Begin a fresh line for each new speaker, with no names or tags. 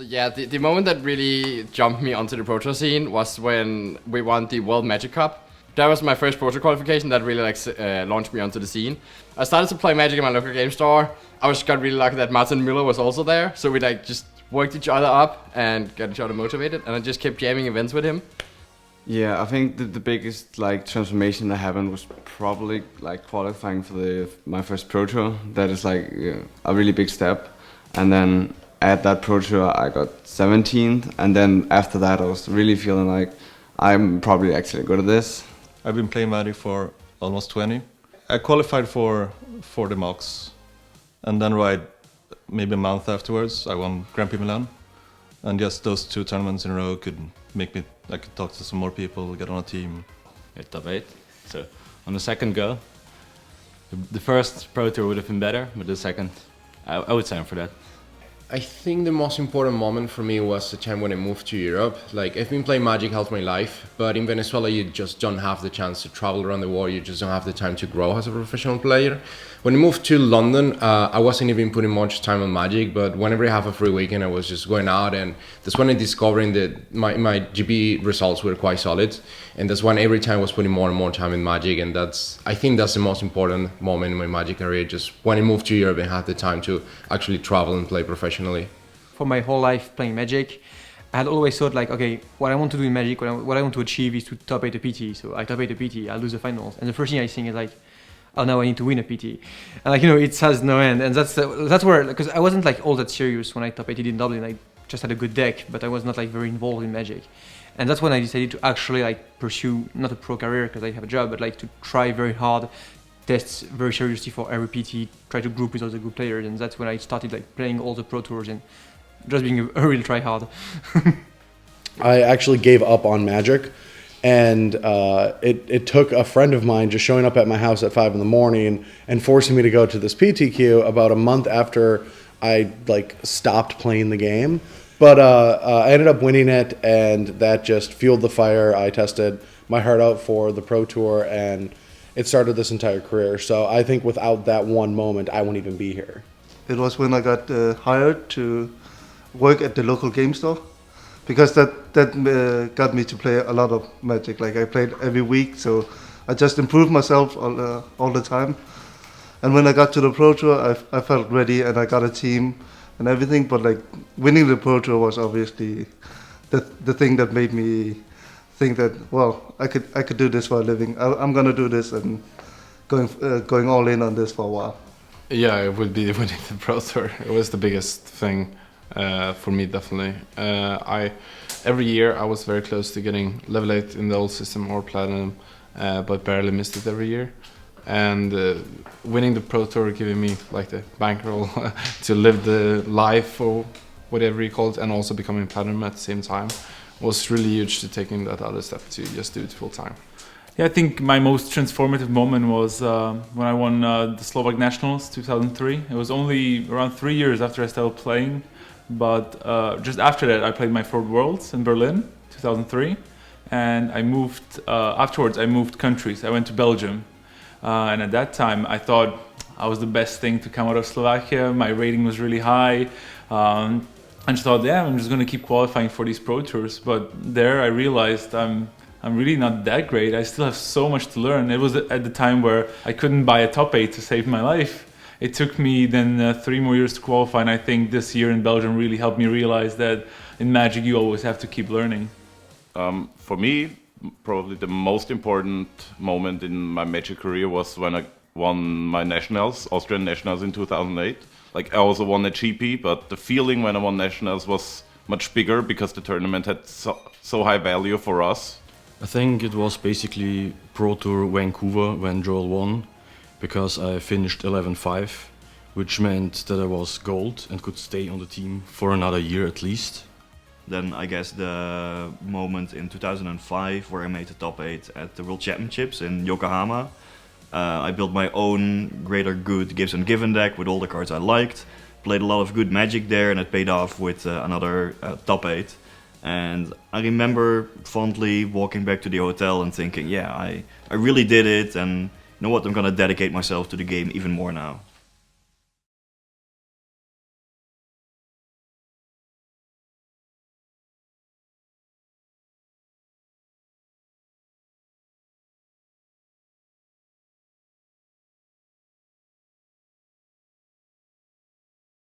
So yeah, the moment that really jumped me onto the Pro Tour scene was when we won the World Magic Cup. That was my first Pro Tour qualification that really launched me onto the scene. I started to play Magic in my local game store. I got really lucky that Martin Müller was also there, so we just worked each other up and got each other motivated, and I just kept jamming events with him.
Yeah, I think the biggest transformation that happened was probably qualifying for my first Pro Tour. That is a really big step, and then at that Pro Tour I got 17th, and then after that I was really feeling like I'm probably actually good at this.
I've been playing Magic for almost 20. I qualified for the MOX, and then maybe a month afterwards I won Grand Prix Milan, and just those 2 tournaments in a row could make me, I could talk to some more people, get on a team.
At top 8, so on the second go. The first Pro Tour would have been better, but the second, I would sign for that.
I think the most important moment for me was the time when I moved to Europe. I've been playing Magic half my life, but in Venezuela you just don't have the chance to travel around the world, you just don't have the time to grow as a professional player. When I moved to London, I wasn't even putting much time on Magic, but whenever I have a free weekend I was just going out, and that's when I discovered that my GB results were quite solid, and that's when every time I was putting more and more time in Magic, and I think that's the most important moment in my Magic career, just when I moved to Europe and had the time to actually travel and play professionally.
For my whole life playing Magic, I had always thought okay, what I want to do in Magic, what I want to achieve is to top 8 a PT. So I top 8 a PT, I lose the finals, and the first thing I think is oh, now I need to win a PT, and it has no end. And that's where, because I wasn't all that serious when I top 8 in Dublin. I just had a good deck, but I was not very involved in Magic. And that's when I decided to actually pursue not a pro career because I have a job, but to try very hard, test very seriously for every PT, try to group with other good players, and that's when I started playing all the Pro Tours and just being a real try hard.
I actually gave up on Magic, and it took a friend of mine just showing up at my house at 5 a.m. and forcing me to go to this PTQ about a month after I stopped playing the game. But I ended up winning it, and that just fueled the fire. I tested my heart out for the Pro Tour, and it started this entire career. So I think without that one moment, I wouldn't even be here.
It was when I got hired to work at the local game store, because that got me to play a lot of Magic. I played every week, so I just improved myself all the time. And when I got to the Pro Tour, I felt ready, and I got a team and everything. But winning the Pro Tour was obviously the thing that made me think that, well, I could do this for a living. I'm gonna do this, and going all in on this for a while.
Yeah, it would be winning the Pro Tour. It was the biggest thing for me, definitely. Every year I was very close to getting level 8 in the old system or platinum, but barely missed it every year. And winning the Pro Tour, giving me the bankroll to live the life or whatever you call it, and also becoming platinum at the same time, was really huge to taking that other step to just do it full time.
Yeah, I think my most transformative moment was when I won the Slovak Nationals 2003. It was only around 3 years after I started playing, but just after that I played my 4th Worlds in Berlin 2003, and I moved afterwards. I moved countries. I went to Belgium, and at that time I thought I was the best thing to come out of Slovakia. My rating was really high. I just thought, yeah, I'm just going to keep qualifying for these Pro Tours. But there I realized I'm really not that great. I still have so much to learn. It was at the time where I couldn't buy a top 8 to save my life. It took me then 3 more years to qualify, and I think this year in Belgium really helped me realize that in Magic you always have to keep learning.
For me, probably the most important moment in my Magic career was when I won my nationals, Austrian nationals in 2008. I also won a GP, but the feeling when I won nationals was much bigger because the tournament had so high value for us.
I think it was basically Pro Tour Vancouver when Joel won, because I finished 11-5, which meant that I was gold and could stay on the team for another year at least.
Then I guess the moment in 2005 where I made the top 8 at the World Championships in Yokohama. I built my own Greater Good Gives and Given deck with all the cards I liked, played a lot of good Magic there, and it paid off with another top 8. And I remember fondly walking back to the hotel and thinking, yeah, I really did it, and you know what, I'm gonna dedicate myself to the game even more now.